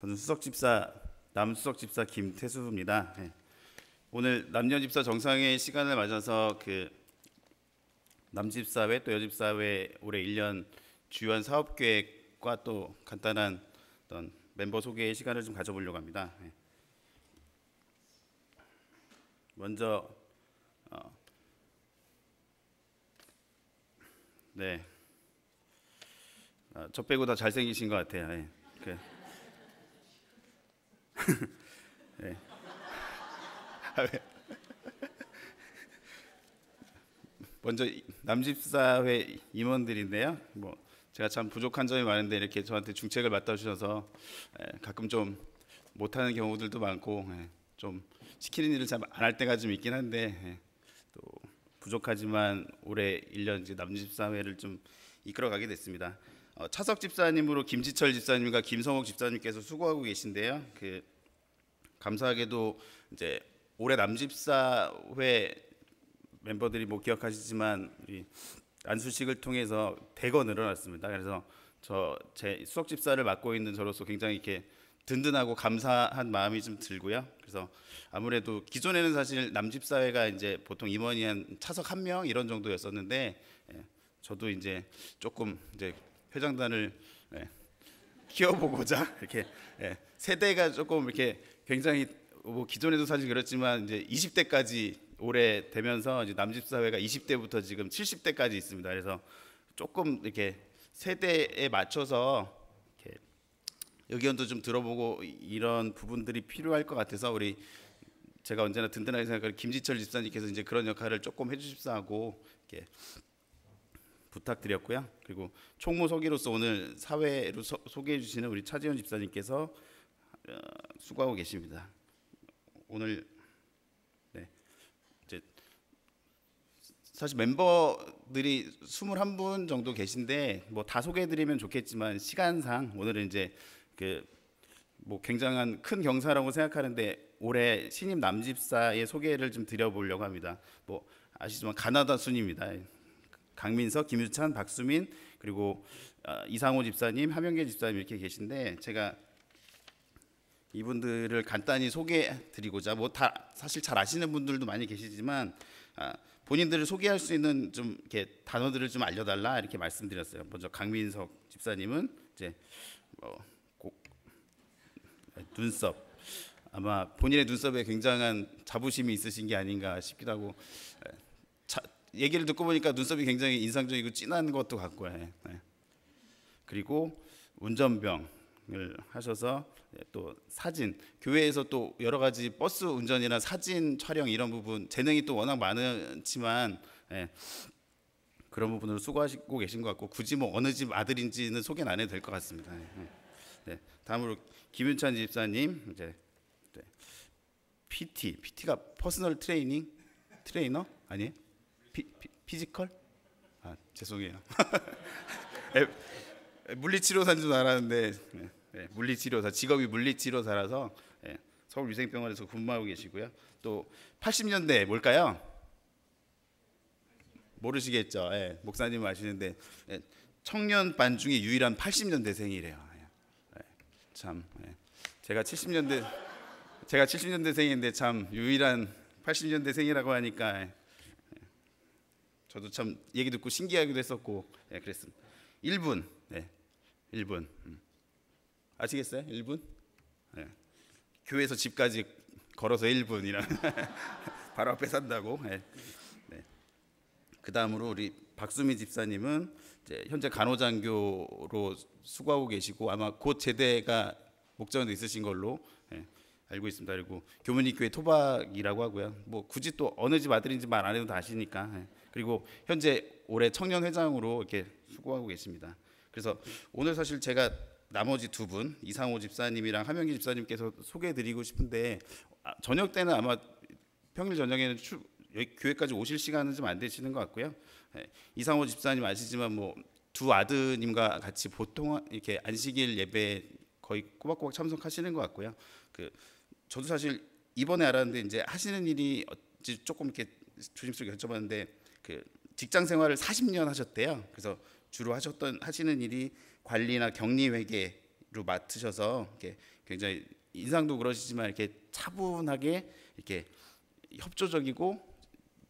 저는 수석집사 남수석집사 김태수입니다. 오늘 남녀집사 정상회 시간을 맞아서 남집사회 또 여집사회 올해 1년 주요한 사업 계획과 또 간단한 어떤 멤버 소개 시간을 좀 가져보려고 합니다. 먼저 네, 저 빼고 다 잘생기신 것 같아요. 네. 먼저 남집사회 임원들인데요. 제가 참 부족한 점이 많은데 이렇게 저한테 중책을 맡아주셔서 가끔 좀 못하는 경우들도 많고 좀 시키는 일을 잘 안 할 때가 좀 있긴 한데 또 부족하지만 올해 1년 이제 남집사회를 좀 이끌어가게 됐습니다. 차석 집사님으로 김지철 집사님과 김성옥 집사님께서 수고하고 계신데요. 감사하게도 이제 올해 남집사회 멤버들이 기억하시지만 우리 안수식을 통해서 대거 늘어났습니다. 그래서 제 수석 집사를 맡고 있는 저로서 굉장히 이렇게 든든하고 감사한 마음이 좀 들고요. 그래서 아무래도 기존에는 사실 남집사회가 이제 보통 임원이 한 차석 1명 이런 정도였었는데 저도 이제 조금 이제 회장단을 키워보고자 이렇게 세대가 조금 이렇게 굉장히 기존에도 사실 그렇지만 이제 20대까지 올해 되면서 이제 남집사회가 20대부터 지금 70대까지 있습니다. 그래서 조금 이렇게 세대에 맞춰서 이렇게 의견도 좀 들어보고 이런 부분들이 필요할 것 같아서 제가 언제나 든든하게 생각하는 김지철 집사님께서 이제 그런 역할을 조금 해주십사 하고 이렇게 부탁드렸고요. 그리고 총무서기로서 오늘 사회로 소개해 주시는 우리 차지현 집사님께서 수고하고 계십니다. 오늘 이제 사실 멤버들이 21분 정도 계신데 다 소개해드리면 좋겠지만 시간상 오늘은 이제 굉장한 큰 경사라고 생각하는데 올해 신임 남집사의 소개를 좀 드려보려고 합니다. 아시지만 가나다 순입니다. 강민석, 김유찬, 박수민 그리고 이상호 집사님, 하명계 집사님 이렇게 계신데 제가 이분들을 간단히 소개해드리고자 다 사실 잘 아시는 분들도 많이 계시지만 본인들을 소개할 수 있는 좀 이렇게 단어들을 좀 알려달라 이렇게 말씀드렸어요. 먼저 강민석 집사님은 이제 눈썹 아마 본인의 눈썹에 굉장한 자부심이 있으신 게 아닌가 싶기도 하고 얘기를 듣고 보니까 눈썹이 굉장히 인상적이고 진한 것도 같고요. 그리고 운전병을 하셔서 또 사진 교회에서 또 여러 가지 버스 운전이나 사진 촬영 이런 부분 재능이 또 워낙 많지만 그런 부분으로 수고하시고 계신 것 같고 굳이 어느 집 아들인지는 소개는 안 해도 될 것 같습니다. 다음으로 김윤찬 집사님 이제 PT가 퍼스널 트레이너 아니에요? 피지컬? 죄송해요. 물리치료사인 줄 알았는데 물리치료사 직업이 물리치료사라서 서울위생병원에서 근무하고 계시고요. 또 80년대 뭘까요? 모르시겠죠. 목사님 아시는데 청년 반 중에 유일한 80년대생이래요. 참 제가 70년대생인데 참 유일한 80년대생이라고 하니까 저도 참 얘기 듣고 신기하기도 했었고 그랬습니다. 1분 1분 아시겠어요? 1분? 교회에서 집까지 걸어서 1분이라 바로 앞에 산다고. 그 다음으로 우리 박수미 집사님은 이제 현재 간호장교로 수고하고 계시고 아마 곧 제대가 목적은 있으신 걸로 알고 있습니다. 그리고 교문이교회 토박이라고 하고요. 굳이 또 어느 집 아들인지 말 안 해도 다 아시니까. 그리고 현재 올해 청년회장으로 이렇게 수고하고 계십니다. 그래서 오늘 사실 제가 나머지 두 분 이상호 집사님이랑 하명기 집사님께서 소개해드리고 싶은데 저녁 때는 아마 평일 저녁에는 교회까지 오실 시간은 좀 안 되시는 것 같고요. 이상호 집사님 아시지만 두 아드님과 같이 보통 이렇게 안식일 예배 거의 꼬박꼬박 참석하시는 것 같고요. 저도 사실 이번에 알았는데 이제 하시는 일이 조금 이렇게 조심스럽게 여쭤봤는데 직장 생활을 40년 하셨대요. 그래서 주로 하시는 일이 관리나 격리 회계 맡으셔서 이렇게 굉장히 인상도 그러시지만 이렇게 차분하게 이렇게 협조적이고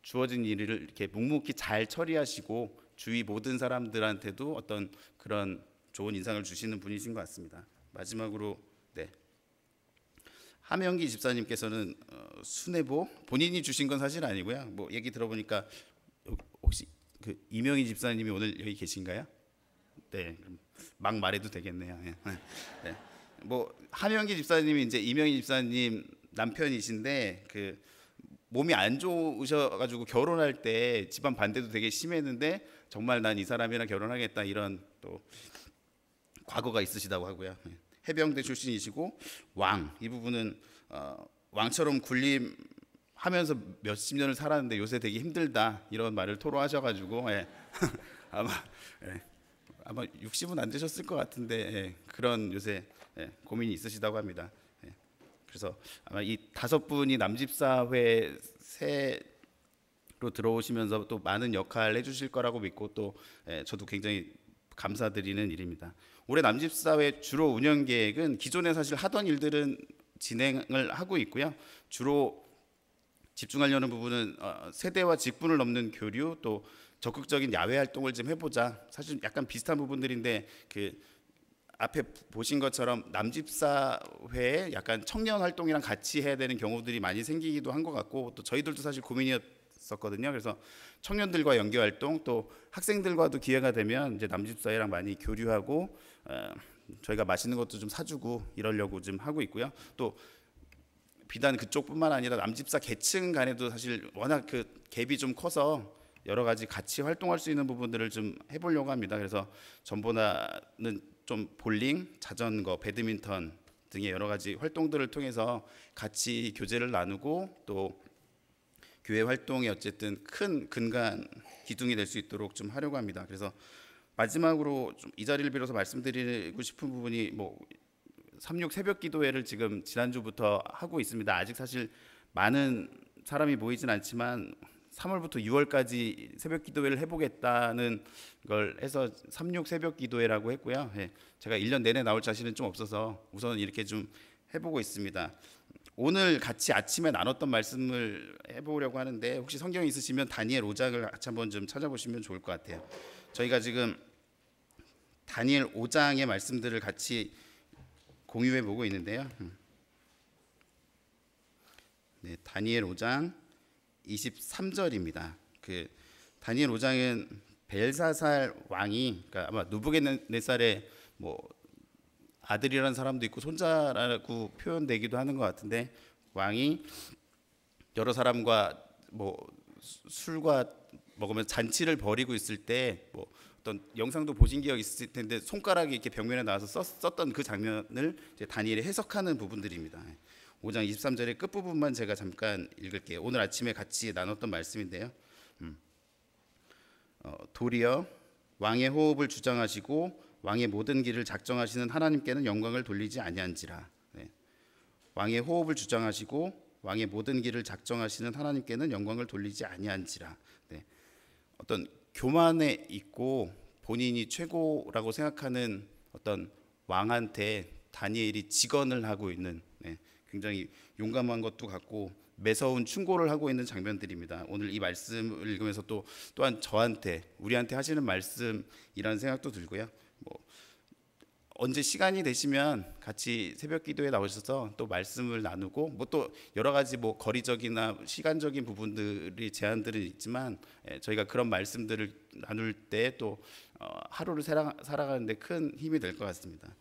주어진 일을 이렇게 묵묵히 잘 처리하시고 주위 모든 사람들한테도 어떤 그런 좋은 인상을 주시는 분이신 것 같습니다. 마지막으로 네. 함영기 집사님께서는 수뇌보 본인이 주신 건 사실 아니고요. 뭐 얘기 들어보니까 혹시 그 이명희 집사님이 오늘 여기 계신가요? 네, 그럼 막 말해도 되겠네요. 네. 네. 뭐 함영기 집사님이 이제 이명희 집사님 남편이신데 그 몸이 안 좋으셔가지고 결혼할 때 집안 반대도 되게 심했는데 정말 난 이 사람이랑 결혼하겠다 이런 또 과거가 있으시다고 하고요. 해병대 출신이시고 이 부분은 왕처럼 군림하면서 몇십 년을 살았는데 요새 되게 힘들다 이런 말을 토로하셔가지고 예. 아마 예. 아마 60은 안 되셨을 것 같은데 예. 그런 요새 예. 고민이 있으시다고 합니다. 예. 그래서 아마 이 5분이 남집사회 새로 들어오시면서 또 많은 역할을 해주실 거라고 믿고 또 예. 저도 굉장히 감사드리는 일입니다. 올해 남집사회 주로 운영 계획은 기존에 사실 하던 일들은 진행을 하고 있고요. 주로 집중하려는 부분은 세대와 직분을 넘는 교류 또 적극적인 야외 활동을 좀 해보자. 사실 약간 비슷한 부분들인데 그 앞에 보신 것처럼 남집사회에 약간 청년 활동이랑 같이 해야 되는 경우들이 많이 생기기도 한 것 같고 또 저희들도 사실 고민이었었거든요. 그래서 청년들과 연계 활동 또 학생들과도 기회가 되면 이제 남집사회랑 많이 교류하고 저희가 맛있는 것도 좀 사주고 이러려고 좀 하고 있고요. 또 비단 그쪽뿐만 아니라 남집사 계층 간에도 사실 워낙 그 갭이 좀 커서 여러 가지 같이 활동할 수 있는 부분들을 좀 해보려고 합니다. 그래서 전보다는 좀 볼링, 자전거, 배드민턴 등의 여러 가지 활동들을 통해서 같이 교제를 나누고 또 교회 활동이 어쨌든 큰 근간 기둥이 될 수 있도록 좀 하려고 합니다. 그래서 마지막으로 좀 이 자리를 빌어서 말씀드리고 싶은 부분이 뭐 36 새벽 기도회를 지금 지난주부터 하고 있습니다. 아직 사실 많은 사람이 모이진 않지만 3월부터 6월까지 새벽 기도회를 해보겠다는 걸 해서 36 새벽 기도회라고 했고요. 예, 제가 1년 내내 나올 자신은 좀 없어서 우선 이렇게 좀 해보고 있습니다. 오늘 같이 아침에 나눴던 말씀을 해보려고 하는데 혹시 성경 있으시면 다니엘 5장을 같이 한번 좀 찾아보시면 좋을 것 같아요. 저희가 지금 다니엘 5장의 말씀들을 같이 공유해 보고 있는데요. 네, 다니엘 5장 23절입니다. 그 다니엘 5장은 벨사살 왕이 그러니까 아마 누부갓네살의 뭐 아들이라는 사람도 있고 손자라고 표현되기도 하는 것 같은데 왕이 여러 사람과 뭐 술과 먹으면서 잔치를 벌이고 있을 때 뭐 어떤 영상도 보신 기억 있을 텐데 손가락이 이렇게 벽면에 나와서 썼던 그 장면을 이제 다니엘이 해석하는 부분들입니다. 5장 23절의 끝부분만 제가 잠깐 읽을게요. 오늘 아침에 같이 나눴던 말씀인데요. 도리어 왕의 호흡을 주장하시고 왕의 모든 길을 작정하시는 하나님께는 영광을 돌리지 아니한지라. 네. 왕의 호흡을 주장하시고 왕의 모든 길을 작정하시는 하나님께는 영광을 돌리지 아니한지라. 네. 어떤 교만에 있고 본인이 최고라고 생각하는 어떤 왕한테 다니엘이 직언을 하고 있는 굉장히 용감한 것도 같고 매서운 충고를 하고 있는 장면들입니다. 오늘 이 말씀을 읽으면서 또한 저한테 우리한테 하시는 말씀이라는 생각도 들고요. 뭐 언제 시간이 되시면 같이 새벽 기도에 나오셔서 또 말씀을 나누고 뭐 또 여러 가지 뭐 거리적이나 시간적인 부분들이 제한들은 있지만 저희가 그런 말씀들을 나눌 때 또 하루를 살아가는데 큰 힘이 될 것 같습니다.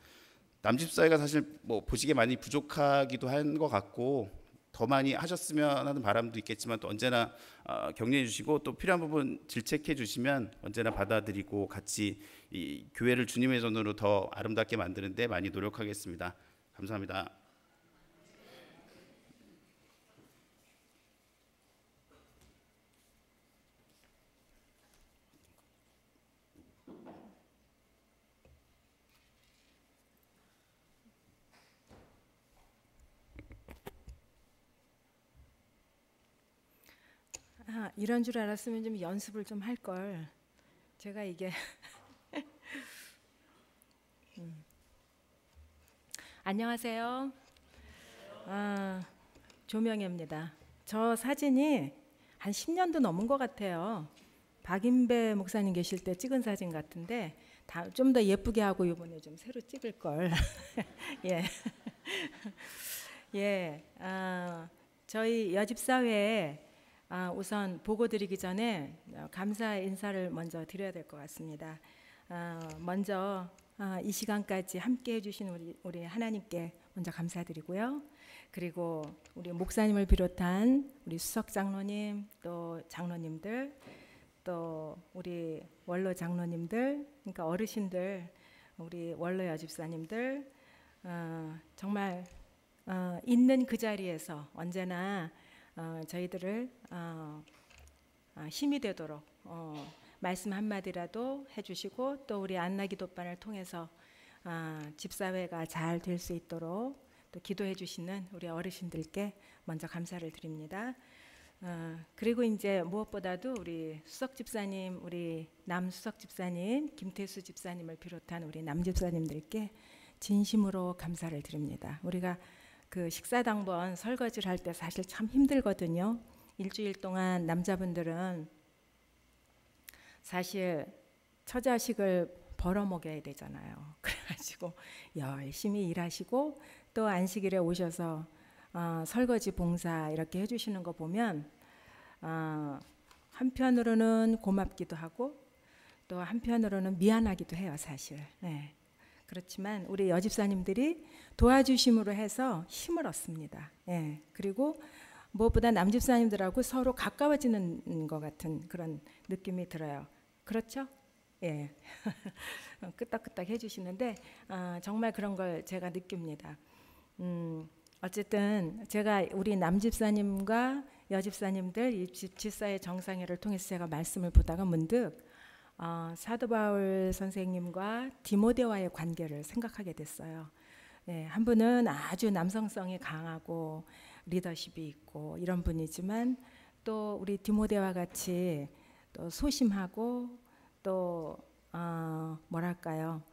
남집사회가 사실 뭐 보시기에 많이 부족하기도 한 것 같고 더 많이 하셨으면 하는 바람도 있겠지만 또 언제나 격려해 주시고 또 필요한 부분 질책해 주시면 언제나 받아들이고 같이 이 교회를 주님의 전으로 더 아름답게 만드는 데 많이 노력하겠습니다. 감사합니다. 이런 줄 알았으면 좀 연습을 좀 할 걸. 제가 이게 안녕하세요. 조명혜입니다. 저 사진이 한 10년도 넘은 것 같아요. 박인배 목사님 계실 때 찍은 사진 같은데 좀 더 예쁘게 하고 이번에 좀 새로 찍을 걸. 예. 예. 저희 여집사회에 우선 보고 드리기 전에 감사 인사를 먼저 드려야 될 것 같습니다. 먼저 이 시간까지 함께 해주신 우리 하나님께 먼저 감사드리고요. 그리고 우리 목사님을 비롯한 우리 수석 장로님, 또 장로님들, 또 우리 원로 장로님들, 그러니까 어르신들, 우리 원로 여집사님들, 정말 있는 그 자리에서 언제나 저희들을 힘이 되도록 말씀 한마디라도 해주시고, 또 우리 안나기도반을 통해서 집사회가 잘 될 수 있도록 또 기도해 주시는 우리 어르신들께 먼저 감사를 드립니다. 그리고 이제 무엇보다도 우리 수석 집사님, 우리 남 수석 집사님, 김태수 집사님을 비롯한 우리 남 집사님들께 진심으로 감사를 드립니다. 우리가 그 식사당번 설거지를 할 때 사실 참 힘들거든요. 일주일 동안 남자분들은 사실 처자식을 벌어먹여야 되잖아요. 그래가지고 열심히 일하시고 또 안식일에 오셔서 설거지 봉사 이렇게 해주시는 거 보면 한편으로는 고맙기도 하고 또 한편으로는 미안하기도 해요, 사실. 네. 그렇지만 우리 여집사님들이 도와주심으로 해서 힘을 얻습니다. 예. 그리고 무엇보다 남집사님들하고 서로 가까워지는 것 같은 그런 느낌이 들어요. 그렇죠? 예. 끄떡끄떡 해주시는데 정말 그런 걸 제가 느낍니다. 어쨌든 제가 우리 남집사님과 여집사님들 이 집사의 정상회를 통해서 제가 말씀을 보다가 문득 사도 바울 선생님과 디모데와의 관계를 생각하게 됐어요. 네, 한 분은 아주 남성성이 강하고 리더십이 있고 이런 분이지만 또 우리 디모데와 같이 또 소심하고 또 뭐랄까요,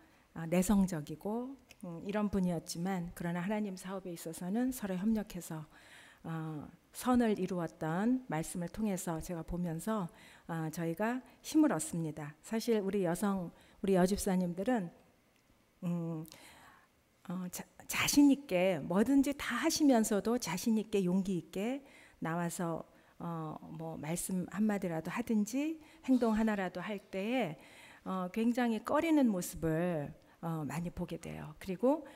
내성적이고 이런 분이었지만 그러나 하나님 사업에 있어서는 서로 협력해서 선을 이루었던 말씀을 통해서 제가 보면서 저희가 힘을 얻습니다. 사실 우리 여집사님들은 자신 있게 뭐든지 다 하시면서도 자신 있게 용기 있게 나와서 뭐 말씀 한마디라도 하든지 행동 하나라도 할 때에 굉장히 꺼리는 모습을 많이 보게 돼요. 그리고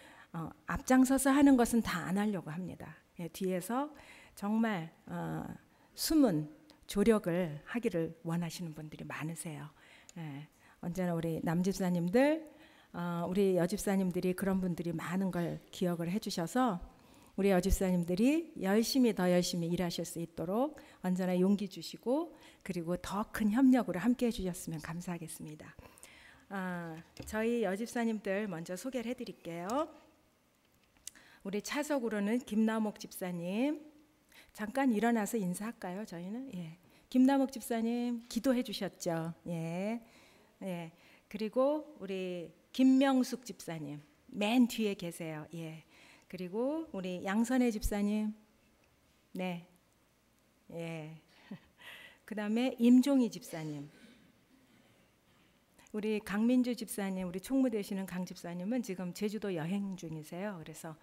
앞장서서 하는 것은 다 안 하려고 합니다. 예, 뒤에서 정말 숨은 조력을 하기를 원하시는 분들이 많으세요. 예, 언제나 우리 남집사님들, 우리 여집사님들이 그런 분들이 많은 걸 기억을 해주셔서 우리 여집사님들이 더 열심히 일하실 수 있도록 언제나 용기 주시고 그리고 더 큰 협력으로 함께 해주셨으면 감사하겠습니다. 저희 여집사님들 먼저 소개를 해드릴게요. 우리 차석으로는 김남옥 집사님, 잠깐 일어나서 인사할까요? 저희는 김남옥 집사님 기도해 주셨죠. 예. 그리고 우리 김명숙 집사님 맨 뒤에 계세요. 예. 그리고 우리 양선혜 집사님, 네, 예. 그다음에 임종희 집사님, 우리 강민주 집사님, 우리 총무 되시는 강 집사님은 지금 제주도 여행 중이세요. 그래서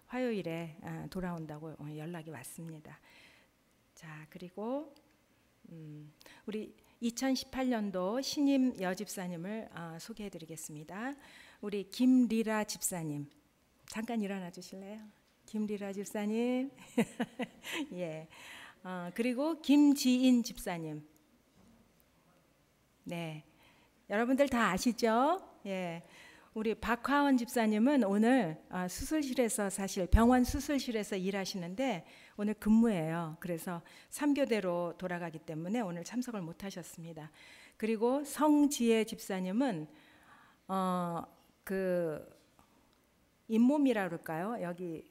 화요일에 돌아온다고 연락이 왔습니다. 자, 그리고 우리 2018년도 신임 여집사님을 소개해드리겠습니다. 우리 김리라 집사님, 잠깐 일어나 주실래요? 김리라 집사님, 예. 그리고 김지인 집사님, 네. 여러분들 다 아시죠? 예. 우리 박화원 집사님은 오늘 수술실에서 사실 병원 수술실에서 일하시는데 오늘 근무예요. 그래서 3교대로 돌아가기 때문에 오늘 참석을 못 하셨습니다. 그리고 성지혜 집사님은 그 잇몸이라 그럴까요? 여기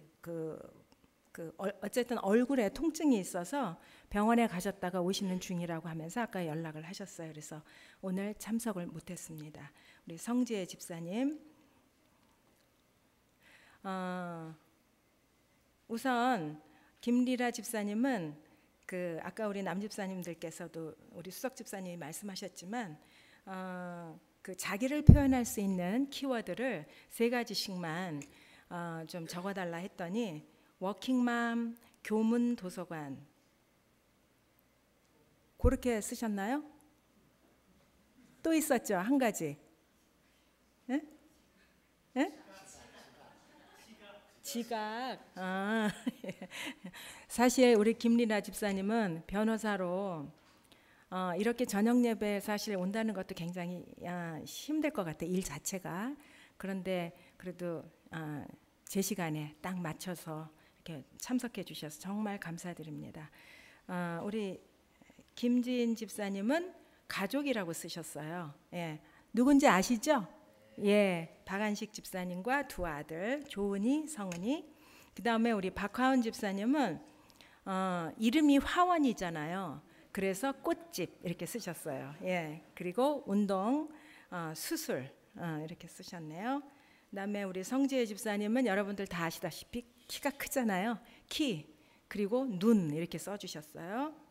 어쨌든 얼굴에 통증이 있어서 병원에 가셨다가 오시는 중이라고 하면서 아까 연락을 하셨어요. 그래서 오늘 참석을 못했습니다. 우리 성지혜 집사님, 우선 김리라 집사님은 그 아까 우리 남 집사님들께서도 우리 수석 집사님이 말씀하셨지만 그 자기를 표현할 수 있는 키워드를 3가지씩만 좀 적어달라 했더니 워킹맘, 교문, 도서관 그렇게 쓰셨나요? 또 있었죠, 한 가지. 예? 예? 지각. 사실 우리 김리나 집사님은 변호사로 이렇게 저녁 예배 사실 온다는 것도 굉장히 힘들 것 같아요, 일 자체가. 그런데 그래도 제 시간에 딱 맞춰서 이렇게 참석해 주셔서 정말 감사드립니다. 우리 김지인 집사님은 가족이라고 쓰셨어요. 예, 누군지 아시죠? 예, 박한식 집사님과 2 아들 조은이, 성은이. 그 다음에 우리 박화원 집사님은 이름이 화원이잖아요. 그래서 꽃집 이렇게 쓰셨어요. 예, 그리고 운동, 수술 이렇게 쓰셨네요. 그다음에 우리 성지혜 집사님은 여러분들 다 아시다시피 키가 크잖아요. 키 그리고 눈 이렇게 써주셨어요.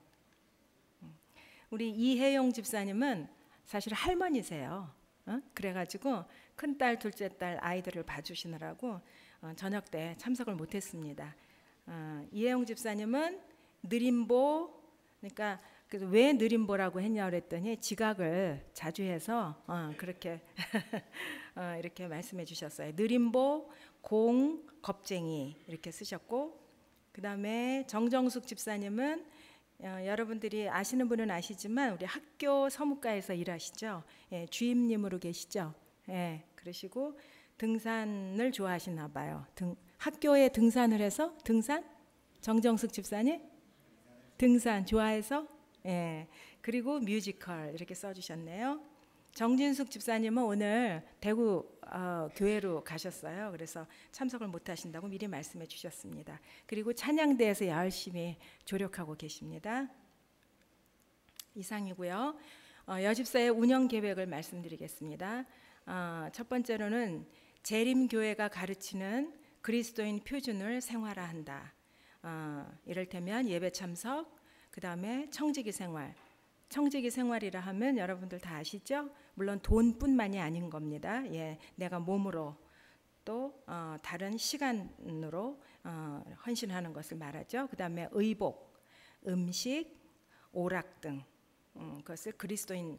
우리 이혜영 집사님은 사실 할머니세요. 그래가지고 큰딸, 둘째 딸 아이들을 봐주시느라고 저녁 때 참석을 못했습니다. 이혜영 집사님은 느림보, 그러니까 왜 느림보라고 했냐 그랬더니 지각을 자주 해서 그렇게 이렇게 말씀해 주셨어요. 느림보, 공, 겁쟁이 이렇게 쓰셨고, 그 다음에 정정숙 집사님은 여러분들이 아시는 분은 아시지만 우리 학교 서무과에서 일하시죠. 예, 주임님으로 계시죠. 예, 그러시고 등산을 좋아하시나 봐요. 학교에 등산을 해서 등산? 정정숙 집사님? 등산 좋아해서? 예, 그리고 뮤지컬 이렇게 써주셨네요. 정진숙 집사님은 오늘 대구 교회로 가셨어요. 그래서 참석을 못 하신다고 미리 말씀해 주셨습니다. 그리고 찬양대에서 열심히 조력하고 계십니다. 이상이고요. 여집사의 운영 계획을 말씀드리겠습니다. 첫 번째로는 재림교회가 가르치는 그리스도인 표준을 생활화한다. 이를테면 예배 참석, 그 다음에 청지기 생활. 청지기 생활이라 하면 여러분들 다 아시죠? 물론 돈뿐만이 아닌 겁니다. 예, 내가 몸으로 또 다른 시간으로 헌신하는 것을 말하죠. 그 다음에 의복, 음식, 오락 등 그것을 그리스도인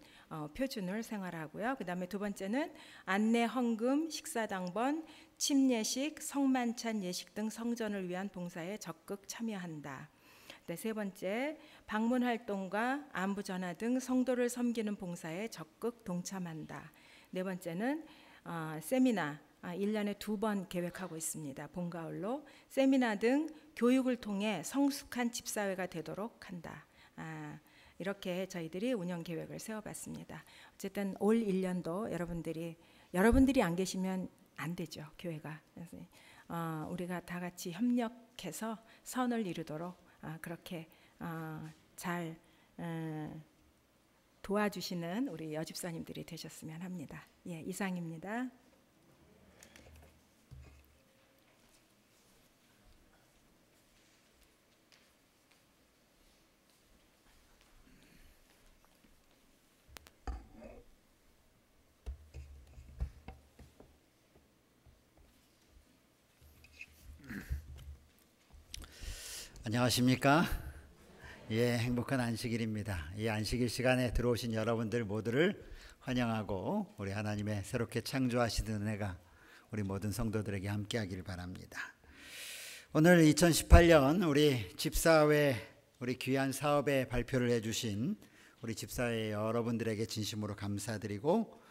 표준을 생활하고요. 그 다음에 2번째는 안내, 헌금, 식사당번, 침례식, 성만찬 예식 등 성전을 위한 봉사에 적극 참여한다. 네, 3번째, 방문 활동과 안부 전화 등 성도를 섬기는 봉사에 적극 동참한다. 4번째는 세미나 1년에 2번 계획하고 있습니다. 봄, 가을로 세미나 등 교육을 통해 성숙한 집사회가 되도록 한다. 이렇게 저희들이 운영 계획을 세워봤습니다. 어쨌든 올 1년도 여러분들이 안 계시면 안 되죠, 교회가. 그래서 우리가 다 같이 협력해서 선을 이루도록 그렇게 잘 도와주시는 우리 여집사님들이 되셨으면 합니다. 예, 이상입니다. 안녕하십니까? 예, 행복한 안식일입니다. 이 안식일 시간에 들어오신 여러분들 모두를 환영하고 우리 하나님의 새롭게 창조하시는 은혜가 우리 모든 성도들에게 함께하기를 바랍니다. 오늘 2018년 우리 집사회 우리 귀한 사업에 발표를 해주신 우리 집사회 여러분들에게 진심으로 감사드리고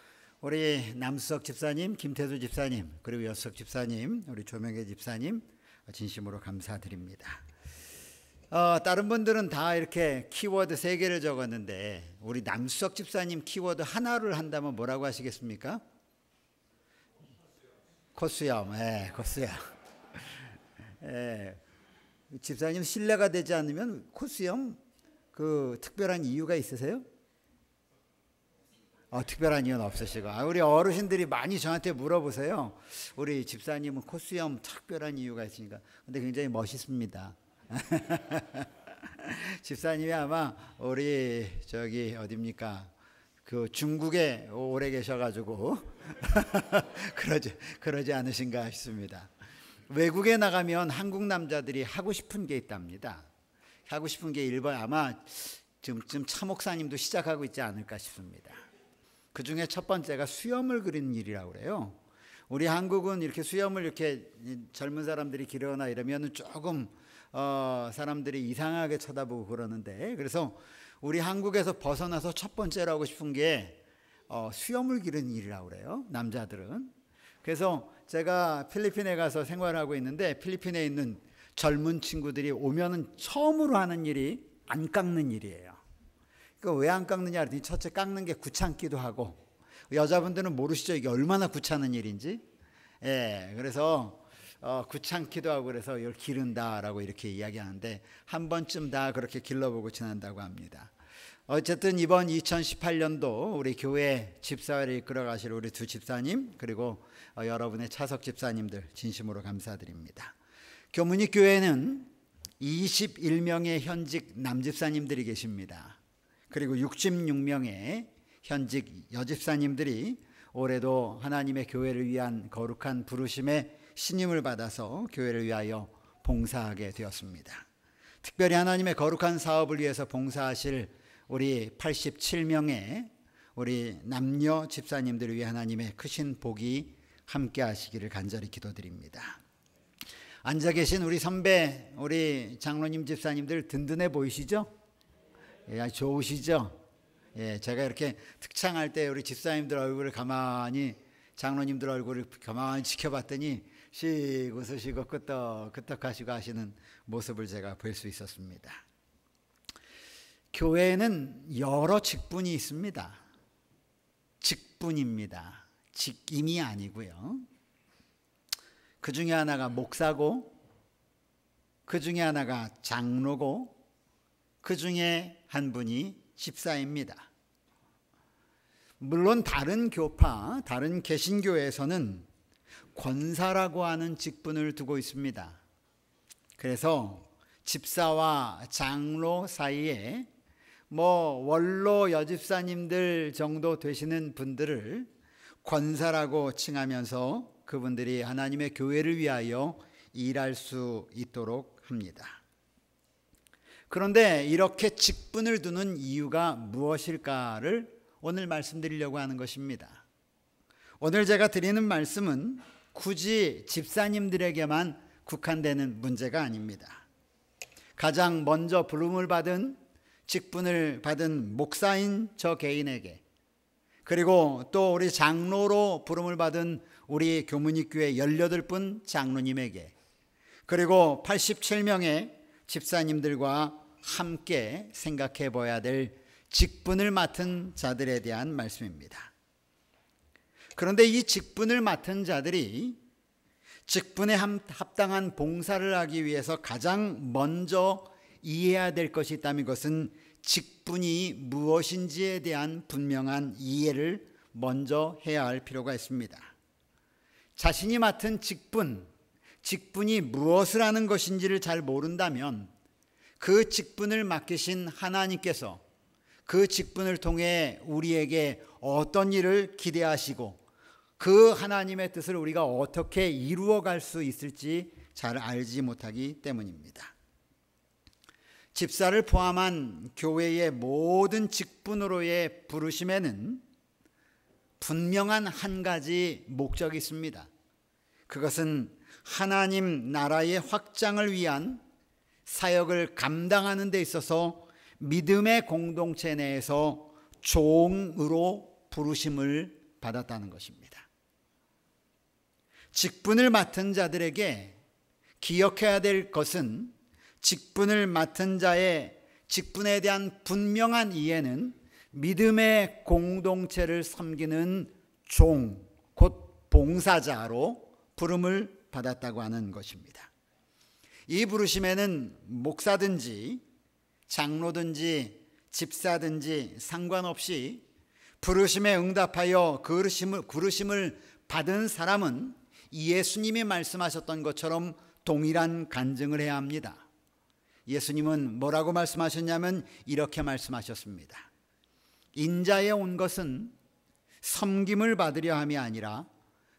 우리 남수석 집사님, 김태수 집사님, 그리고 여수석 집사님, 우리 조명계 집사님 진심으로 감사드립니다. 다른 분들은 다 이렇게 키워드 3개를 적었는데 우리 남수석 집사님 키워드 하나를 한다면 뭐라고 하시겠습니까? 코수염. 예, 코수염. 예, 집사님 신뢰가 되지 않으면 코수염 그 특별한 이유가 있으세요? 특별한 이유는 없으시고. 우리 어르신들이 많이 저한테 물어보세요. 우리 집사님은 콧수염 특별한 이유가 있으니까. 근데 굉장히 멋있습니다. 집사님이 아마 우리 저기 어딥니까? 그 중국에 오래 계셔가지고 그러지 않으신가 싶습니다. 외국에 나가면 한국 남자들이 하고 싶은 게 있답니다. 하고 싶은 게 일본 아마 지금 차 목사님도 시작하고 있지 않을까 싶습니다. 그 중에 첫 번째가 수염을 그리는 일이라고 그래요. 우리 한국은 이렇게 수염을 이렇게 젊은 사람들이 기르거나 이러면 조금 사람들이 이상하게 쳐다보고 그러는데, 그래서 우리 한국에서 벗어나서 첫 번째로 하고 싶은 게 수염을 기르는 일이라고 그래요, 남자들은. 그래서 제가 필리핀에 가서 생활하고 있는데, 필리핀에 있는 젊은 친구들이 오면은 처음으로 하는 일이 안 깎는 일이에요. 그러니까 왜 안 깎느냐 그랬더니 첫째, 깎는 게 귀찮기도 하고, 여자분들은 모르시죠, 이게 얼마나 귀찮은 일인지. 예, 그래서 귀찮기도 하고 그래서 이걸 기른다라고 이렇게 이야기하는데, 한 번쯤 다 그렇게 길러보고 지난다고 합니다. 어쨌든 이번 2018년도 우리 교회 집사회를 이끌어 가실 우리 두 집사님, 그리고 여러분의 차석 집사님들 진심으로 감사드립니다. 교문익 교회는 21명의 현직 남집사님들이 계십니다. 그리고 66명의 현직 여집사님들이 올해도 하나님의 교회를 위한 거룩한 부르심의 신임을 받아서 교회를 위하여 봉사하게 되었습니다. 특별히 하나님의 거룩한 사업을 위해서 봉사하실 우리 87명의 우리 남녀 집사님들을 위해 하나님의 크신 복이 함께 하시기를 간절히 기도드립니다. 앉아 계신 우리 선배, 우리 장로님 집사님들 든든해 보이시죠? 예, 좋으시죠? 예, 제가 이렇게 특창할 때 우리 집사님들 얼굴을 가만히, 장로님들 얼굴을 가만히 지켜봤더니 씩 웃으시고 끄떡끄떡하시고 하시는 모습을 제가 볼 수 있었습니다. 교회에는 여러 직분이 있습니다. 직분입니다. 직임이 아니고요. 그 중에 하나가 목사고, 그 중에 하나가 장로고, 그 중에 한 분이 집사입니다. 물론 다른 교파, 다른 개신교에서는 권사라고 하는 직분을 두고 있습니다. 그래서 집사와 장로 사이에 원로 여집사님들 정도 되시는 분들을 권사라고 칭하면서 그분들이 하나님의 교회를 위하여 일할 수 있도록 합니다. 그런데 이렇게 직분을 두는 이유가 무엇일까를 오늘 말씀드리려고 하는 것입니다. 오늘 제가 드리는 말씀은 굳이 집사님들에게만 국한되는 문제가 아닙니다. 가장 먼저 부름을 받은, 직분을 받은 목사인 저 개인에게, 그리고 또 우리 장로로 부름을 받은 우리 교문익교회 18분 장로님에게, 그리고 87명의 집사님들과 함께 생각해 봐야 될 직분을 맡은 자들에 대한 말씀입니다. 그런데 이 직분을 맡은 자들이 직분에 합당한 봉사를 하기 위해서 가장 먼저 이해해야 될 것이 있다면 그것은 직분이 무엇인지에 대한 분명한 이해를 먼저 해야 할 필요가 있습니다. 자신이 맡은 직분이 무엇을 하는 것인지를 잘 모른다면 그 직분을 맡기신 하나님께서 그 직분을 통해 우리에게 어떤 일을 기대하시고 그 하나님의 뜻을 우리가 어떻게 이루어갈 수 있을지 잘 알지 못하기 때문입니다. 집사를 포함한 교회의 모든 직분으로의 부르심에는 분명한 한 가지 목적이 있습니다. 그것은 하나님 나라의 확장을 위한 사역을 감당하는 데 있어서 믿음의 공동체 내에서 종으로 부르심을 받았다는 것입니다. 직분을 맡은 자들에게 기억해야 될 것은 직분을 맡은 자의 직분에 대한 분명한 이해는 믿음의 공동체를 섬기는 종, 곧 봉사자로 부름을 받았다고 하는 것입니다. 이 부르심에는 목사든지 장로든지 집사든지 상관없이 부르심에 응답하여 부르심을 받은 사람은 예수님이 말씀하셨던 것처럼 동일한 간증을 해야 합니다. 예수님은 뭐라고 말씀하셨냐면 이렇게 말씀하셨습니다. 인자에 온 것은 섬김을 받으려 함이 아니라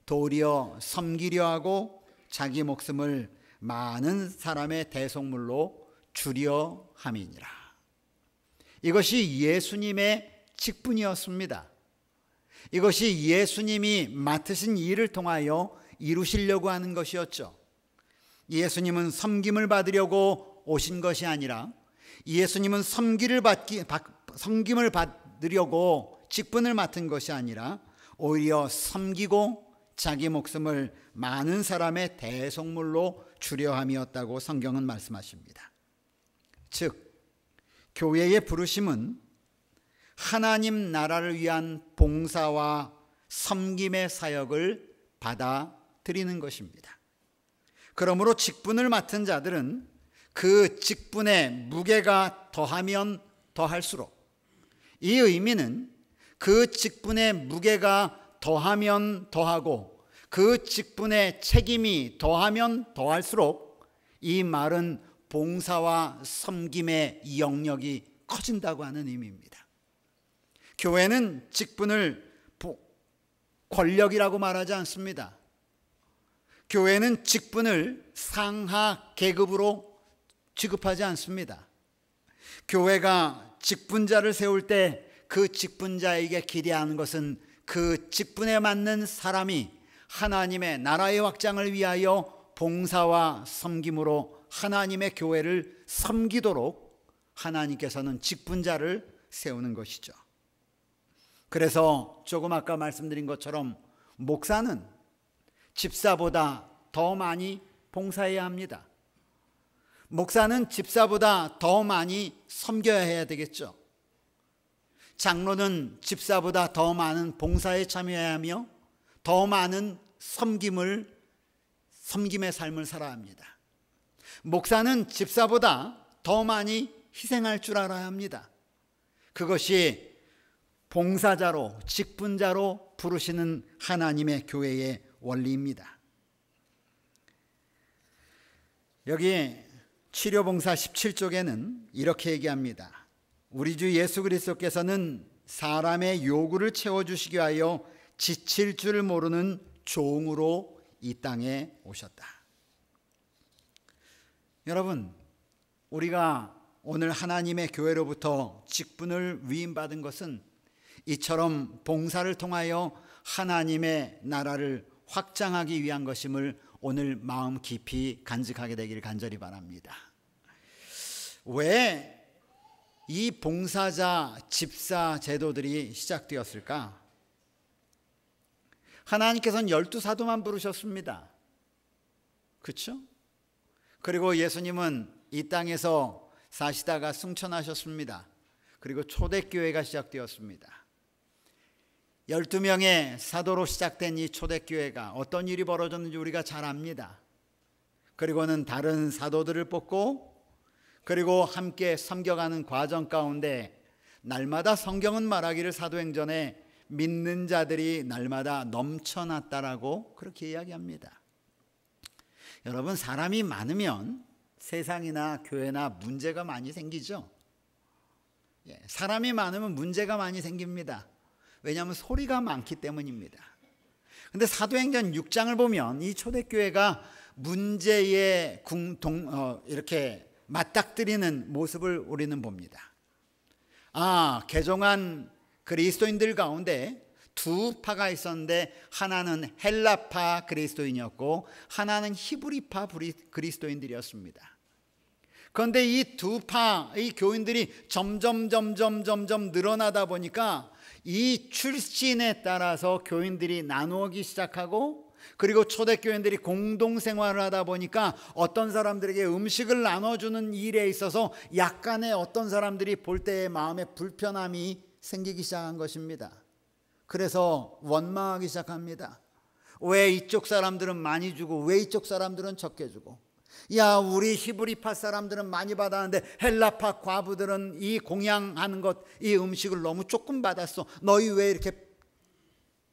도리어 섬기려 하고 자기 목숨을 많은 사람의 대속물로 주려 함이니라. 이것이 예수님의 직분이었습니다. 이것이 예수님이 맡으신 일을 통하여 이루시려고 하는 것이었죠. 예수님은 섬김을 받으려고 오신 것이 아니라 예수님은 섬김을 받으려고 직분을 맡은 것이 아니라 오히려 섬기고 자기 목숨을 많은 사람의 대속물로 주려 함이었다고 성경은 말씀하십니다. 즉 교회의 부르심은 하나님 나라를 위한 봉사와 섬김의 사역을 받아들이는 것입니다. 그러므로 직분을 맡은 자들은 그 직분의 무게가 더하면 더할수록, 이 의미는 그 직분의 무게가 더하면 더하고 그 직분의 책임이 더하면 더할수록 이 말은 봉사와 섬김의 영역이 커진다고 하는 의미입니다. 교회는 직분을 권력이라고 말하지 않습니다. 교회는 직분을 상하 계급으로 취급하지 않습니다. 교회가 직분자를 세울 때 그 직분자에게 기대하는 것은 그 직분에 맞는 사람이 하나님의 나라의 확장을 위하여 봉사와 섬김으로 하나님의 교회를 섬기도록 하나님께서는 직분자를 세우는 것이죠. 그래서 조금 아까 말씀드린 것처럼 목사는 집사보다 더 많이 봉사해야 합니다. 목사는 집사보다 더 많이 섬겨야 해야 되겠죠. 장로는 집사보다 더 많은 봉사에 참여해야 하며 더 많은 섬김의 삶을 살아야 합니다. 목사는 집사보다 더 많이 희생할 줄 알아야 합니다. 그것이 봉사자로, 직분자로 부르시는 하나님의 교회의 원리입니다. 여기 치료봉사 17쪽에는 이렇게 얘기합니다. 우리 주 예수 그리스도께서는 사람의 요구를 채워주시기 위하여 지칠 줄 모르는 종으로 이 땅에 오셨다. 여러분, 우리가 오늘 하나님의 교회로부터 직분을 위임받은 것은 이처럼 봉사를 통하여 하나님의 나라를 확장하기 위한 것임을 오늘 마음 깊이 간직하게 되기를 간절히 바랍니다. 왜 이 봉사자, 집사 제도들이 시작되었을까? 하나님께서는 12사도만 부르셨습니다. 그렇죠? 그리고 예수님은 이 땅에서 사시다가 승천하셨습니다. 그리고 초대교회가 시작되었습니다. 12명의 사도로 시작된 이 초대교회가 어떤 일이 벌어졌는지 우리가 잘 압니다. 그리고는 다른 사도들을 뽑고 그리고 함께 섬겨가는 과정 가운데 날마다 성경은 말하기를 사도행전에 믿는 자들이 날마다 넘쳐났다라고 그렇게 이야기합니다. 여러분, 사람이 많으면 세상이나 교회나 문제가 많이 생기죠. 사람이 많으면 문제가 많이 생깁니다. 왜냐하면 소리가 많기 때문입니다. 그런데 사도행전 6장을 보면 이 초대교회가 문제에 이렇게 맞닥뜨리는 모습을 우리는 봅니다. 개종한 그리스도인들 가운데 두 파가 있었는데 하나는 헬라파 그리스도인이었고 하나는 히브리파 그리스도인들이었습니다. 그런데 이 두 파의 교인들이 점점 늘어나다 보니까 이 출신에 따라서 교인들이 나누기 시작하고 그리고 초대교인들이 공동생활을 하다 보니까 어떤 사람들에게 음식을 나눠주는 일에 있어서 약간의 어떤 사람들이 볼 때의 마음에 불편함이 생기기 시작한 것입니다. 그래서 원망하기 시작합니다. 왜 이쪽 사람들은 많이 주고 왜 이쪽 사람들은 적게 주고, 야, 우리 히브리파 사람들은 많이 받았는데 헬라파 과부들은 이 공양하는 것, 이 음식을 너무 조금 받았어. 너희 왜 이렇게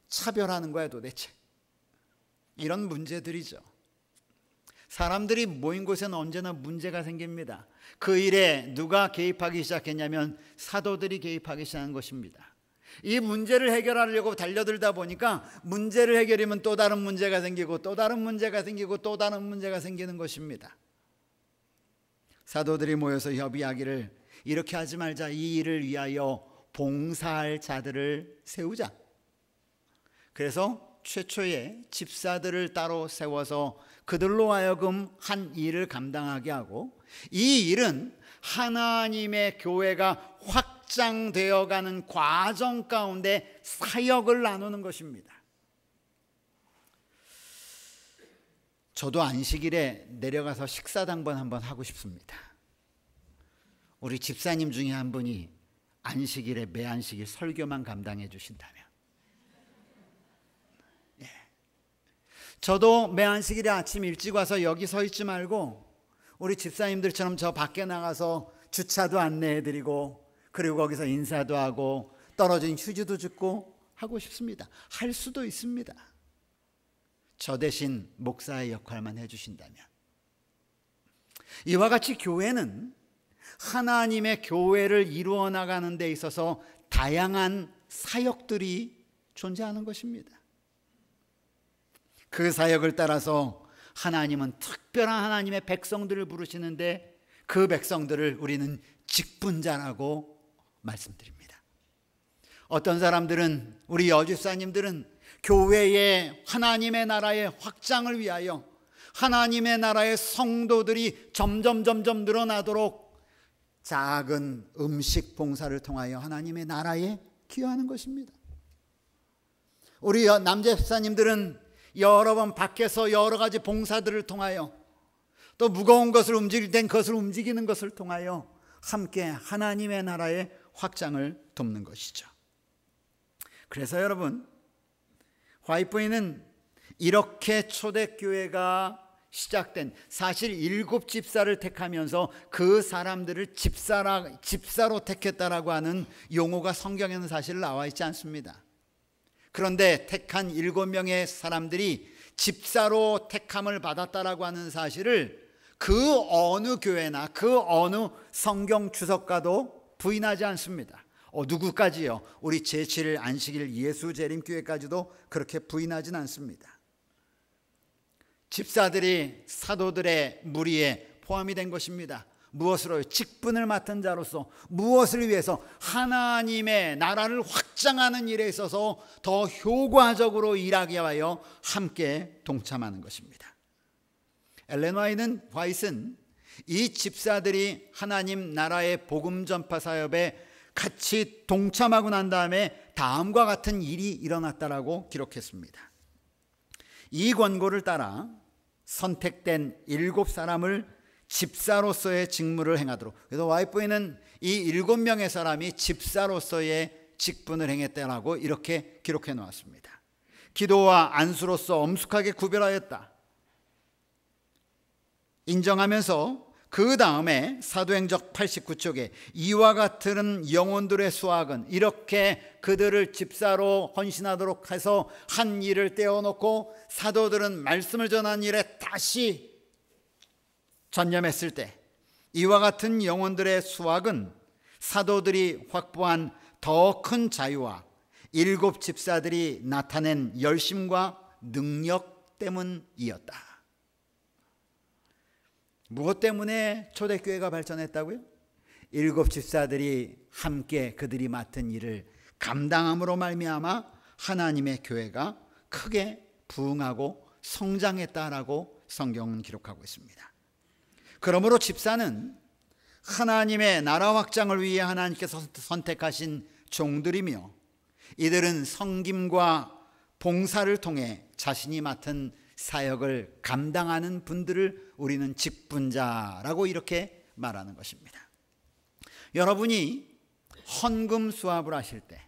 차별하는 거야 도대체? 이런 문제들이죠. 사람들이 모인 곳에는 언제나 문제가 생깁니다. 그 일에 누가 개입하기 시작했냐면 사도들이 개입하기 시작한 것입니다. 이 문제를 해결하려고 달려들다 보니까 문제를 해결하면 또 다른 문제가 생기고 또 다른 문제가 생기고 또 다른 문제가 생기는 것입니다. 사도들이 모여서 협의하기를 이렇게 하지 말자. 이 일을 위하여 봉사할 자들을 세우자. 그래서 최초에 집사들을 따로 세워서 그들로 하여금 한 일을 감당하게 하고, 이 일은 하나님의 교회가 확장되어가는 과정 가운데 사역을 나누는 것입니다. 저도 안식일에 내려가서 식사당번 한번 하고 싶습니다. 우리 집사님 중에 한 분이 안식일에 매안식일 설교만 감당해 주신다면, 저도 매안식일에 아침 일찍 와서 여기 서 있지 말고 우리 집사님들처럼 저 밖에 나가서 주차도 안내해드리고 그리고 거기서 인사도 하고 떨어진 휴지도 줍고 하고 싶습니다. 할 수도 있습니다. 저 대신 목사의 역할만 해주신다면. 이와 같이 교회는 하나님의 교회를 이루어 나가는 데 있어서 다양한 사역들이 존재하는 것입니다. 그 사역을 따라서 하나님은 특별한 하나님의 백성들을 부르시는데 그 백성들을 우리는 직분자라고 말씀드립니다. 어떤 사람들은, 우리 여집사님들은 교회의 하나님의 나라의 확장을 위하여 하나님의 나라의 성도들이 점점 늘어나도록 작은 음식 봉사를 통하여 하나님의 나라에 기여하는 것입니다. 우리 남자 집사님들은 여러 번 밖에서 여러 가지 봉사들을 통하여 또 무거운 것을 움직일 땐 그것을 움직이는 것을 통하여 함께 하나님의 나라의 확장을 돕는 것이죠. 그래서 여러분, 화이트보이는 이렇게 초대교회가 시작된, 사실 7 집사를 택하면서 그 사람들을 집사로 택했다라고 하는 용어가 성경에는 사실 나와 있지 않습니다. 그런데 택한 7명의 사람들이 집사로 택함을 받았다라고 하는 사실을 그 어느 교회나 그 어느 성경 주석가도 부인하지 않습니다. 누구까지요? 우리 제7일 안식일 예수재림교회까지도 그렇게 부인하진 않습니다. 집사들이 사도들의 무리에 포함이 된 것입니다. 무엇으로요? 직분을 맡은 자로서 무엇을 위해서? 하나님의 나라를 확장하는 일에 있어서 더 효과적으로 일하게 하여 함께 동참하는 것입니다. 엘렌 화이트는 이 집사들이 하나님 나라의 복음 전파 사역에 같이 동참하고 난 다음에 다음과 같은 일이 일어났다라고 기록했습니다. 이 권고를 따라 선택된 7사람을 집사로서의 직무를 행하도록, 그래서 화이트보이는 이 7명의 사람이 집사로서의 직분을 행했다라고 이렇게 기록해 놓았습니다. 기도와 안수로서 엄숙하게 구별하였다 인정하면서 그 다음에 사도행적 89쪽에 이와 같은 영혼들의 수확은, 이렇게 그들을 집사로 헌신하도록 해서 한 일을 떼어놓고 사도들은 말씀을 전하는 일에 다시 전념했을 때, 이와 같은 영혼들의 수확은 사도들이 확보한 더 큰 자유와 7 집사들이 나타낸 열심과 능력 때문이었다. 무엇 때문에 초대교회가 발전했다고요? 7 집사들이 함께 그들이 맡은 일을 감당함으로 말미암아 하나님의 교회가 크게 부흥하고 성장했다라고 성경은 기록하고 있습니다. 그러므로 집사는 하나님의 나라 확장을 위해 하나님께서 선택하신 종들이며, 이들은 섬김과 봉사를 통해 자신이 맡은 사역을 감당하는 분들을 우리는 직분자라고 이렇게 말하는 것입니다. 여러분이 헌금 수합을 하실 때,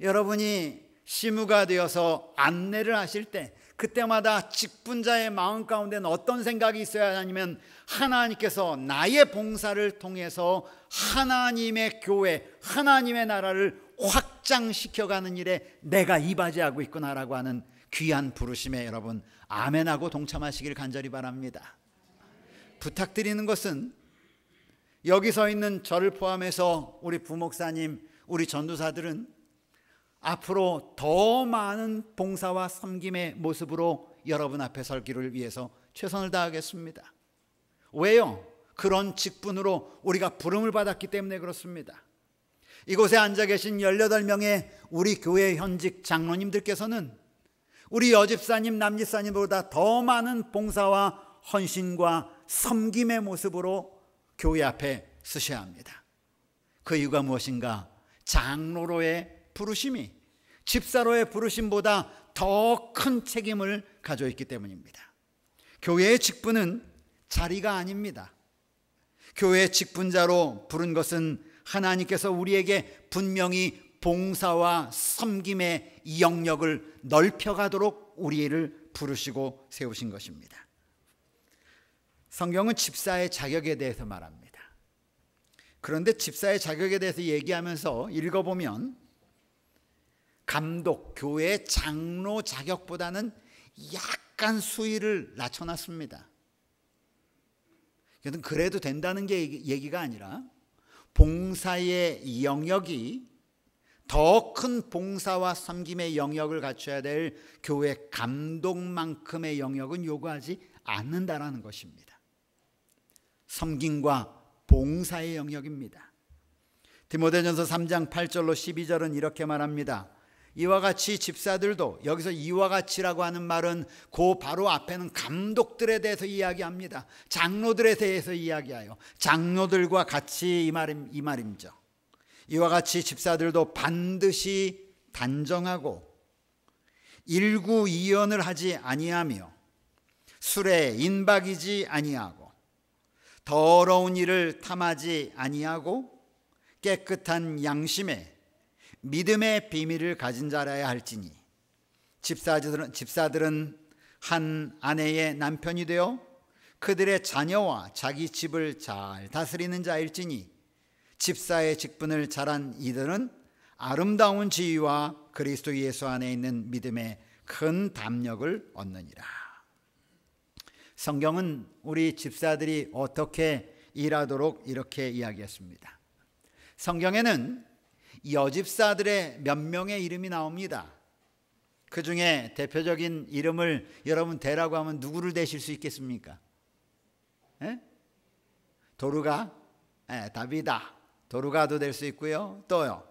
여러분이 시무가 되어서 안내를 하실 때, 그때마다 직분자의 마음 가운데는 어떤 생각이 있어야 하냐면, 하나님께서 나의 봉사를 통해서 하나님의 교회, 하나님의 나라를 확장시켜가는 일에 내가 이바지하고 있구나라고 하는 귀한 부르심에 여러분 아멘하고 동참하시길 간절히 바랍니다. 부탁드리는 것은 여기 서 있는 저를 포함해서 우리 부목사님, 우리 전도사들은 앞으로 더 많은 봉사와 섬김의 모습으로 여러분 앞에 설기를 위해서 최선을 다하겠습니다. 왜요? 그런 직분으로 우리가 부름을 받았기 때문에 그렇습니다. 이곳에 앉아 계신 18명의 우리 교회 현직 장로님들께서는 우리 여집사님, 남집사님보다 더 많은 봉사와 헌신과 섬김의 모습으로 교회 앞에 서셔야 합니다. 그 이유가 무엇인가? 장로로의 부르심이 집사로의 부르심보다 더 큰 책임을 가지고 있기 때문입니다. 교회의 직분은 자리가 아닙니다. 교회의 직분자로 부른 것은 하나님께서 우리에게 분명히 봉사와 섬김의 영역을 넓혀가도록 우리를 부르시고 세우신 것입니다. 성경은 집사의 자격에 대해서 말합니다. 그런데 집사의 자격에 대해서 얘기하면서 읽어보면 감독, 교회 장로 자격보다는 약간 수위를 낮춰놨습니다. 그래도 된다는 게 얘기가 아니라 봉사의 영역이 더 큰 봉사와 섬김의 영역을 갖춰야 될 교회 감독만큼의 영역은 요구하지 않는다라는 것입니다. 섬김과 봉사의 영역입니다. 디모데전서 3장 8절로 12절은 이렇게 말합니다. 이와 같이 집사들도, 여기서 이와 같이라고 하는 말은 그 바로 앞에는 감독들에 대해서 이야기합니다. 장로들에 대해서 이야기하여 장로들과 같이 이 말임죠. 이와 같이 집사들도 반드시 단정하고 일구이연을 하지 아니하며 술에 인박이지 아니하고 더러운 일을 탐하지 아니하고 깨끗한 양심에 믿음의 비밀을 가진 자라야 할지니 집사들은 한 아내의 남편이 되어 그들의 자녀와 자기 집을 잘 다스리는 자일지니 집사의 직분을 잘한 이들은 아름다운 지위와 그리스도 예수 안에 있는 믿음의 큰 담력을 얻느니라. 성경은 우리 집사들이 어떻게 일하도록 이렇게 이야기했습니다. 성경에는 여집사들의 몇 명의 이름이 나옵니다. 그 중에 대표적인 이름을 여러분 대라고 하면 누구를 대실 수 있겠습니까? 도르가, 다비다, 도르가도 될 수 있고요. 또요,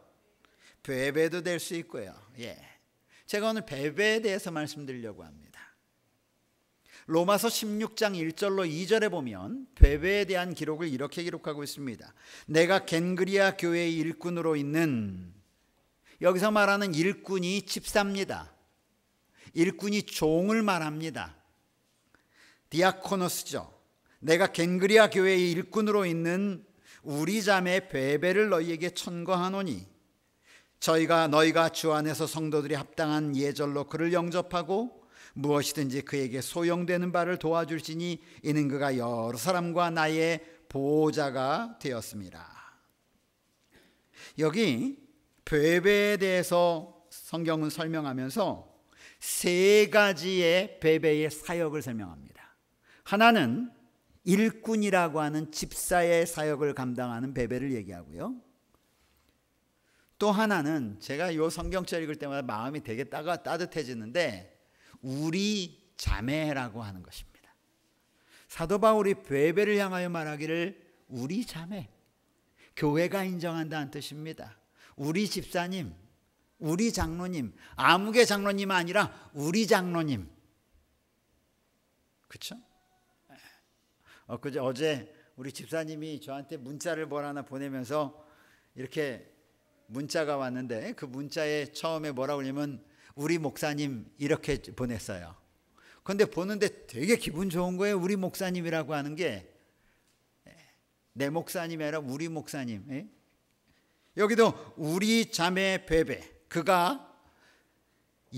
베베도 될 수 있고요. 제가 오늘 베베에 대해서 말씀드리려고 합니다. 로마서 16장 1절로 2절에 보면 베베에 대한 기록을 이렇게 기록하고 있습니다. 내가 겐그리아 교회의 일꾼으로 있는, 여기서 말하는 일꾼이 집사입니다. 일꾼이 종을 말합니다. 디아코노스죠. 내가 겐그리아 교회의 일꾼으로 있는 우리 자매 베베를 너희에게 천거하노니 너희가 주 안에서 성도들이 합당한 예절로 그를 영접하고 무엇이든지 그에게 소용되는 바를 도와줄지니 이는 그가 여러 사람과 나의 보호자가 되었습니다. 여기 베베에 대해서 성경은 설명하면서 세 가지의 베베의 사역을 설명합니다. 하나는 일꾼이라고 하는 집사의 사역을 감당하는 베베를 얘기하고요. 또 하나는 제가 이 성경책 읽을 때마다 마음이 되게 따뜻해지는데 우리 자매라고 하는 것입니다. 사도 바울이 베베를 향하여 말하기를 우리 자매, 교회가 인정한다는 뜻입니다. 우리 집사님, 우리 장로님, 아무개 장로님 아니라 우리 장로님. 그렇죠? 어제 우리 집사님이 저한테 문자를 뭘 하나 보내면서 이렇게 문자가 왔는데 그 문자에 처음에 뭐라고 하냐면 우리 목사님 이렇게 보냈어요. 그런데 보는데 되게 기분 좋은 거예요. 우리 목사님이라고 하는 게 내 목사님이 아니라 우리 목사님. 여기도 우리 자매 베베, 그가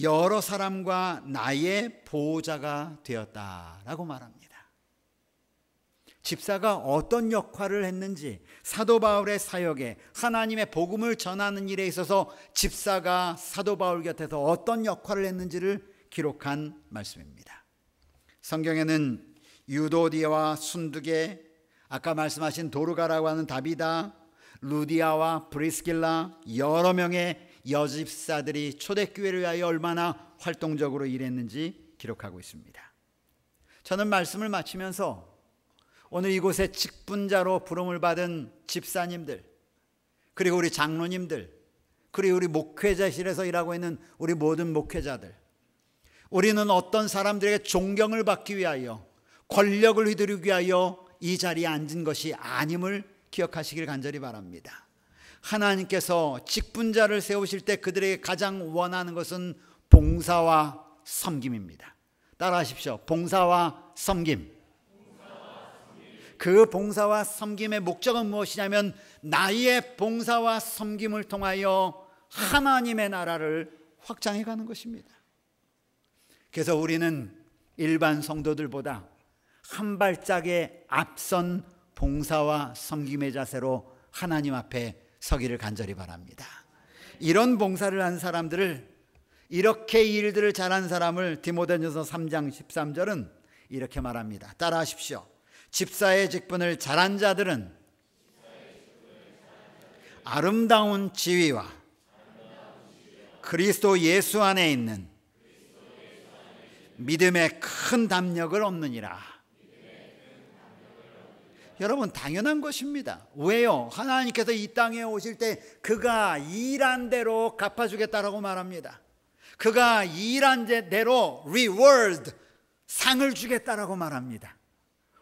여러 사람과 나의 보호자가 되었다라고 말합니다. 집사가 어떤 역할을 했는지, 사도 바울의 사역에 하나님의 복음을 전하는 일에 있어서 집사가 사도 바울 곁에서 어떤 역할을 했는지를 기록한 말씀입니다. 성경에는 유도디아와 순두계, 아까 말씀하신 도르가라고 하는 다비다, 루디아와 브리스길라, 여러 명의 여집사들이 초대교회를 위하여 얼마나 활동적으로 일했는지 기록하고 있습니다. 저는 말씀을 마치면서 오늘 이곳에 직분자로 부름을 받은 집사님들, 그리고 우리 장로님들, 그리고 우리 목회자실에서 일하고 있는 우리 모든 목회자들, 우리는 어떤 사람들에게 존경을 받기 위하여, 권력을 휘두르기 위하여 이 자리에 앉은 것이 아님을 기억하시길 간절히 바랍니다. 하나님께서 직분자를 세우실 때 그들에게 가장 원하는 것은 봉사와 섬김입니다. 따라하십시오. 봉사와 섬김. 그 봉사와 섬김의 목적은 무엇이냐면 나의 봉사와 섬김을 통하여 하나님의 나라를 확장해 가는 것입니다. 그래서 우리는 일반 성도들보다 한 발짝에 앞선 봉사와 섬김의 자세로 하나님 앞에 서기를 간절히 바랍니다. 이런 봉사를 한 사람들을, 이렇게 일들을 잘한 사람을 디모데전서 3장 13절은 이렇게 말합니다. 따라하십시오. 집사의 직분을 잘한 자들은 아름다운 지위와 그리스도 예수 안에 있는 믿음의 큰 담력을 얻느니라. 여러분, 당연한 것입니다. 왜요? 하나님께서 이 땅에 오실 때 그가 일한 대로 갚아주겠다라고 말합니다. 그가 일한 대로 reward, 상을 주겠다라고 말합니다.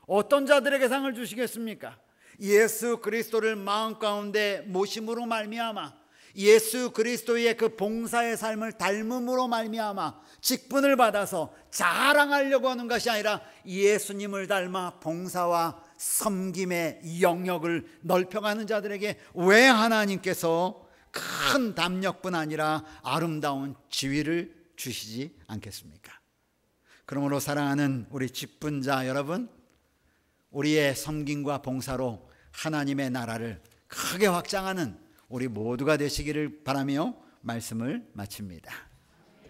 어떤 자들에게 상을 주시겠습니까? 예수 그리스도를 마음 가운데 모심으로 말미암아, 예수 그리스도의 그 봉사의 삶을 닮음으로 말미암아 직분을 받아서 자랑하려고 하는 것이 아니라 예수님을 닮아 봉사와 섬김의 영역을 넓혀가는 자들에게 왜 하나님께서 큰 담력뿐 아니라 아름다운 지위를 주시지 않겠습니까? 그러므로 사랑하는 우리 직분자 여러분, 우리의 섬김과 봉사로 하나님의 나라를 크게 확장하는 우리 모두가 되시기를 바라며 말씀을 마칩니다.